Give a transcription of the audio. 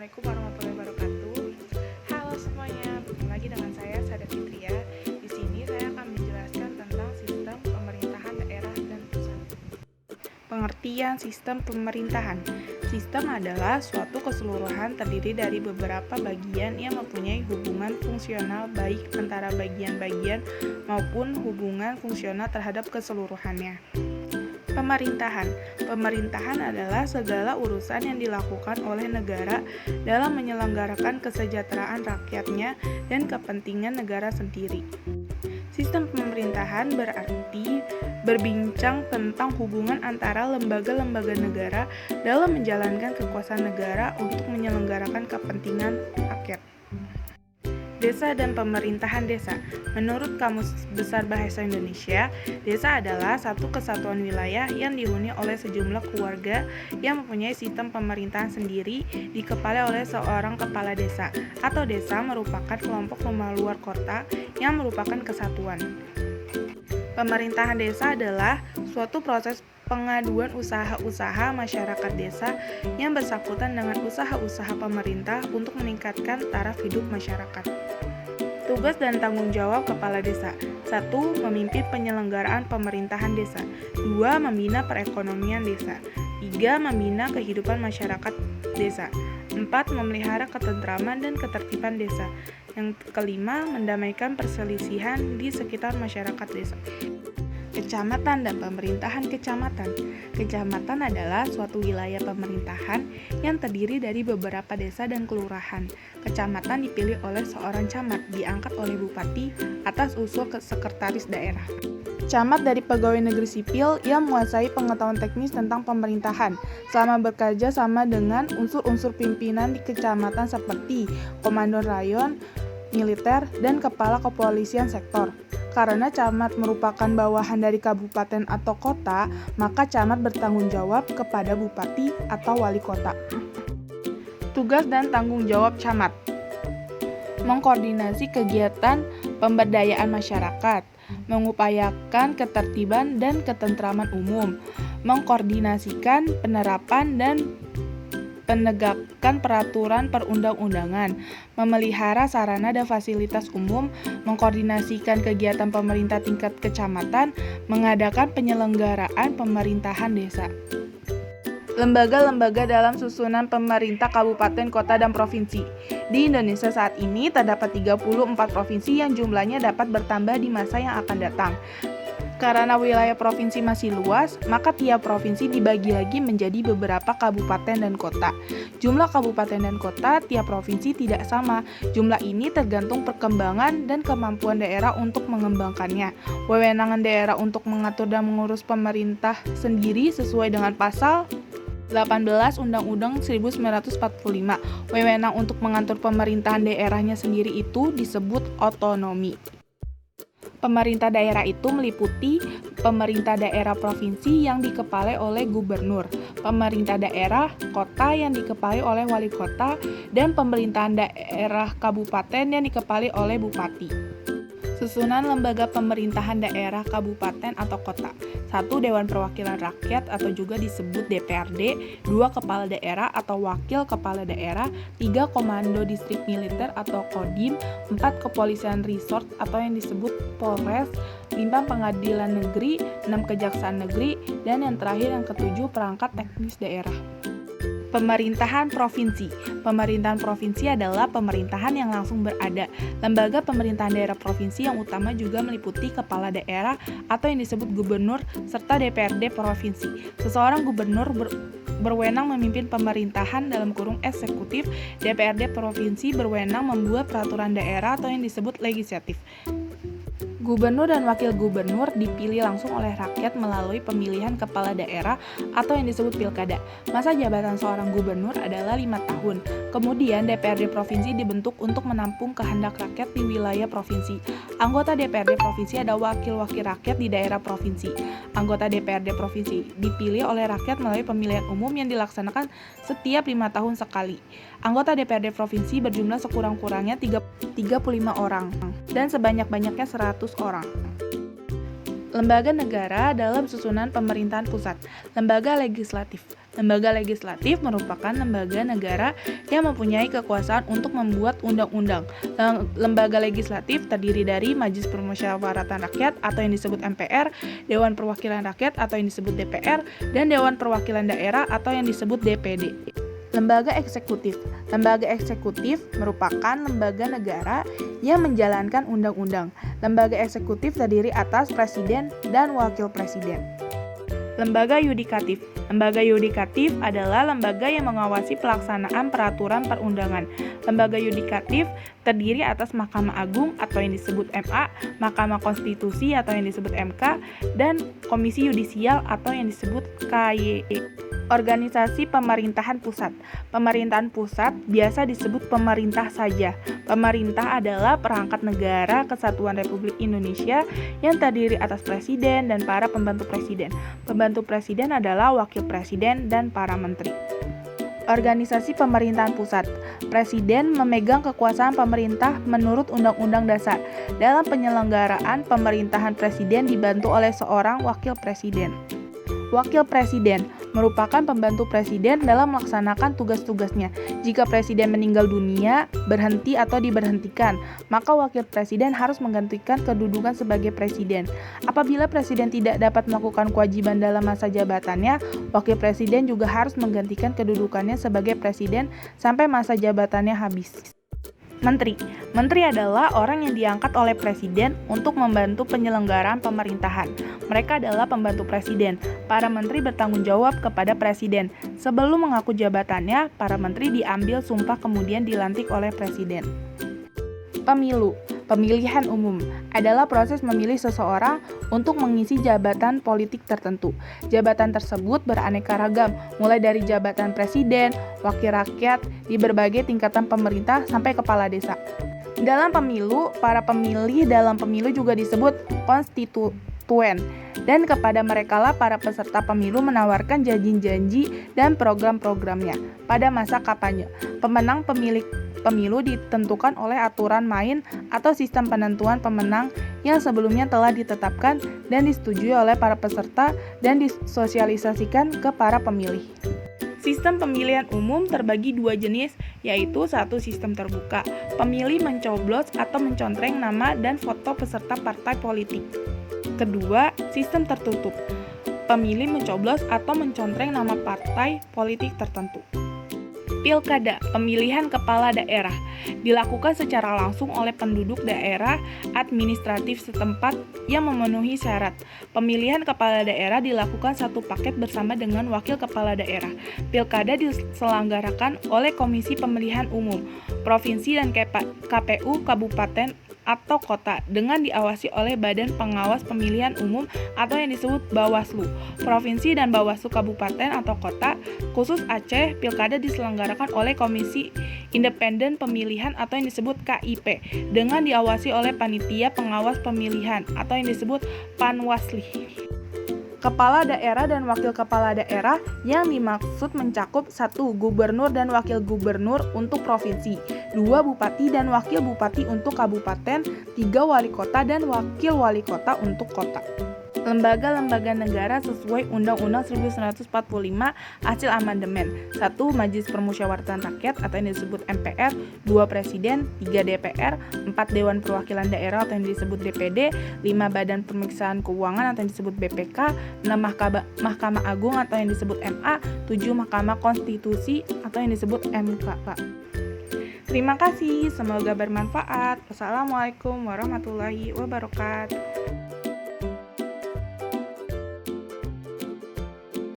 Assalamualaikum warahmatullahi wabarakatuh. Halo semuanya, bertemu lagi dengan saya Sada Fitria. Di sini saya akan menjelaskan tentang sistem pemerintahan daerah dan pusat. Pengertian sistem pemerintahan. Sistem adalah suatu keseluruhan terdiri dari beberapa bagian yang mempunyai hubungan fungsional baik antara bagian-bagian maupun hubungan fungsional terhadap keseluruhannya. Pemerintahan adalah segala urusan yang dilakukan oleh negara dalam menyelenggarakan kesejahteraan rakyatnya dan kepentingan negara sendiri. Sistem pemerintahan berarti berbincang tentang hubungan antara lembaga-lembaga negara dalam menjalankan kekuasaan negara untuk menyelenggarakan kepentingan rakyat. Desa dan pemerintahan desa. Menurut Kamus Besar Bahasa Indonesia, desa adalah satu kesatuan wilayah yang dihuni oleh sejumlah keluarga yang mempunyai sistem pemerintahan sendiri, dikepalai oleh seorang kepala desa, atau desa merupakan kelompok rumah luar kota yang merupakan kesatuan. Pemerintahan desa adalah suatu proses pengaduan usaha-usaha masyarakat desa yang bersangkutan dengan usaha-usaha pemerintah untuk meningkatkan taraf hidup masyarakat. Tugas dan tanggung jawab kepala desa. 1. Memimpin penyelenggaraan pemerintahan desa. 2. Membina perekonomian desa. 3. Membina kehidupan masyarakat desa. 4. Memelihara ketentraman dan ketertiban desa. Yang kelima, mendamaikan perselisihan di sekitar masyarakat desa. Kecamatan dan pemerintahan kecamatan. Kecamatan adalah suatu wilayah pemerintahan yang terdiri dari beberapa desa dan kelurahan. Kecamatan dipilih oleh seorang camat, diangkat oleh bupati atas usul ke sekretaris daerah. Camat dari pegawai negeri sipil yang menguasai pengetahuan teknis tentang pemerintahan selama bekerja sama dengan unsur-unsur pimpinan di kecamatan seperti komando rayon, militer, dan kepala kepolisian sektor. Karena camat merupakan bawahan dari kabupaten atau kota, maka camat bertanggung jawab kepada bupati atau wali kota. Tugas dan tanggung jawab camat: mengkoordinasi kegiatan pemberdayaan masyarakat, mengupayakan ketertiban dan ketentraman umum, mengkoordinasikan penerapan dan penegakan peraturan perundang-undangan, memelihara sarana dan fasilitas umum, mengkoordinasikan kegiatan pemerintah tingkat kecamatan, mengadakan penyelenggaraan pemerintahan desa. Lembaga-lembaga dalam susunan pemerintah kabupaten, kota, dan provinsi. Di Indonesia saat ini terdapat 34 provinsi yang jumlahnya dapat bertambah di masa yang akan datang. Karena wilayah provinsi masih luas, maka tiap provinsi dibagi lagi menjadi beberapa kabupaten dan kota. Jumlah kabupaten dan kota tiap provinsi tidak sama. Jumlah ini tergantung perkembangan dan kemampuan daerah untuk mengembangkannya. Wewenangan daerah untuk mengatur dan mengurus pemerintah sendiri sesuai dengan pasal 18 Undang-Undang 1945. Wewenang untuk mengatur pemerintahan daerahnya sendiri itu disebut otonomi. Pemerintah daerah itu meliputi pemerintah daerah provinsi yang dikepalai oleh gubernur, pemerintah daerah kota yang dikepalai oleh wali kota, dan pemerintahan daerah kabupaten yang dikepalai oleh bupati. Susunan lembaga pemerintahan daerah kabupaten atau kota. 1. Dewan Perwakilan Rakyat atau juga disebut DPRD. 2. Kepala daerah atau wakil kepala daerah. 3. Komando Distrik Militer atau Kodim. 4. Kepolisian Resort atau yang disebut Polres. 5. Pengadilan Negeri. 6. Kejaksaan Negeri. Dan yang terakhir yang ketujuh, perangkat teknis daerah. Pemerintahan provinsi. Pemerintahan provinsi adalah pemerintahan yang langsung berada. Lembaga pemerintahan daerah provinsi yang utama juga meliputi kepala daerah atau yang disebut gubernur serta DPRD provinsi. Seseorang gubernur berwenang memimpin pemerintahan dalam kurung eksekutif. DPRD provinsi berwenang membuat peraturan daerah atau yang disebut legislatif. Gubernur dan wakil gubernur dipilih langsung oleh rakyat melalui pemilihan kepala daerah atau yang disebut pilkada. Masa jabatan seorang gubernur adalah 5 tahun. Kemudian DPRD provinsi dibentuk untuk menampung kehendak rakyat di wilayah provinsi. Anggota DPRD provinsi ada wakil-wakil rakyat di daerah provinsi. Anggota DPRD provinsi dipilih oleh rakyat melalui pemilihan umum yang dilaksanakan setiap 5 tahun sekali. Anggota DPRD provinsi berjumlah sekurang-kurangnya 35 orang dan sebanyak-banyaknya 100 orang. Lembaga negara dalam susunan pemerintahan pusat. Lembaga legislatif. Lembaga legislatif merupakan lembaga negara yang mempunyai kekuasaan untuk membuat undang-undang. Lembaga legislatif terdiri dari Majelis Permusyawaratan Rakyat atau yang disebut MPR, Dewan Perwakilan Rakyat atau yang disebut DPR, dan Dewan Perwakilan Daerah atau yang disebut DPD. Lembaga eksekutif. Lembaga eksekutif merupakan lembaga negara yang menjalankan undang-undang. Lembaga eksekutif terdiri atas presiden dan wakil presiden. Lembaga yudikatif. Lembaga yudikatif adalah lembaga yang mengawasi pelaksanaan peraturan perundangan. Lembaga yudikatif terdiri atas Mahkamah Agung atau yang disebut MA, Mahkamah Konstitusi atau yang disebut MK, dan Komisi Yudisial atau yang disebut KYE. Organisasi pemerintahan pusat. Pemerintahan pusat biasa disebut pemerintah saja. Pemerintah adalah perangkat negara kesatuan Republik Indonesia yang terdiri atas presiden dan para pembantu presiden. Pembantu presiden adalah wakil presiden dan para menteri. Organisasi pemerintahan pusat. Presiden memegang kekuasaan pemerintah menurut Undang-Undang Dasar. Dalam penyelenggaraan pemerintahan, presiden dibantu oleh seorang wakil presiden. Wakil presiden merupakan pembantu presiden dalam melaksanakan tugas-tugasnya. Jika presiden meninggal dunia, berhenti atau diberhentikan, maka wakil presiden harus menggantikan kedudukan sebagai presiden. Apabila presiden tidak dapat melakukan kewajiban dalam masa jabatannya, wakil presiden juga harus menggantikan kedudukannya sebagai presiden sampai masa jabatannya habis. Menteri. Menteri adalah orang yang diangkat oleh presiden untuk membantu penyelenggaraan pemerintahan. Mereka adalah pembantu presiden. Para menteri bertanggung jawab kepada presiden. Sebelum mengaku jabatannya, para menteri diambil sumpah kemudian dilantik oleh presiden. Pemilu. Pemilihan umum adalah proses memilih seseorang untuk mengisi jabatan politik tertentu. Jabatan tersebut beraneka ragam, mulai dari jabatan presiden, wakil rakyat, di berbagai tingkatan pemerintah sampai kepala desa. Dalam pemilu, para pemilih dalam pemilu juga disebut konstituen. Dan kepada merekalah para peserta pemilu menawarkan janji-janji dan program-programnya pada masa kampanye. Pemenang pemilu ditentukan oleh aturan main atau sistem penentuan pemenang yang sebelumnya telah ditetapkan dan disetujui oleh para peserta dan disosialisasikan ke para pemilih. Sistem pemilihan umum terbagi dua jenis, yaitu satu sistem terbuka. Pemilih mencoblos atau mencontreng nama dan foto peserta partai politik. Kedua, sistem tertutup. Pemilih mencoblos atau mencontreng nama partai politik tertentu. Pilkada, pemilihan kepala daerah, dilakukan secara langsung oleh penduduk daerah administratif setempat yang memenuhi syarat. Pemilihan kepala daerah dilakukan satu paket bersama dengan wakil kepala daerah. Pilkada diselenggarakan oleh Komisi Pemilihan Umum, Provinsi dan KPU Kabupaten atau kota dengan diawasi oleh Badan Pengawas Pemilihan Umum atau yang disebut Bawaslu. Provinsi dan Bawaslu Kabupaten atau kota, khusus Aceh, pilkada diselenggarakan oleh Komisi Independen Pemilihan atau yang disebut KIP dengan diawasi oleh Panitia Pengawas Pemilihan atau yang disebut Panwasli. Kepala daerah dan wakil kepala daerah yang dimaksud mencakup 1. Gubernur dan wakil gubernur untuk provinsi, 2. Bupati dan wakil bupati untuk kabupaten, 3. Wali kota dan wakil wali kota untuk kota. Lembaga-lembaga negara sesuai Undang-Undang 1945 hasil amandemen. 1. Majelis Permusyawaratan Rakyat atau yang disebut MPR, 2. Presiden, 3. DPR, 4. Dewan Perwakilan Daerah atau yang disebut DPD, 5. Badan Pemeriksaan Keuangan atau yang disebut BPK, 6. Mahkamah Agung atau yang disebut MA, 7. Mahkamah Konstitusi atau yang disebut MK. Terima kasih, semoga bermanfaat. Wassalamualaikum warahmatullahi wabarakatuh.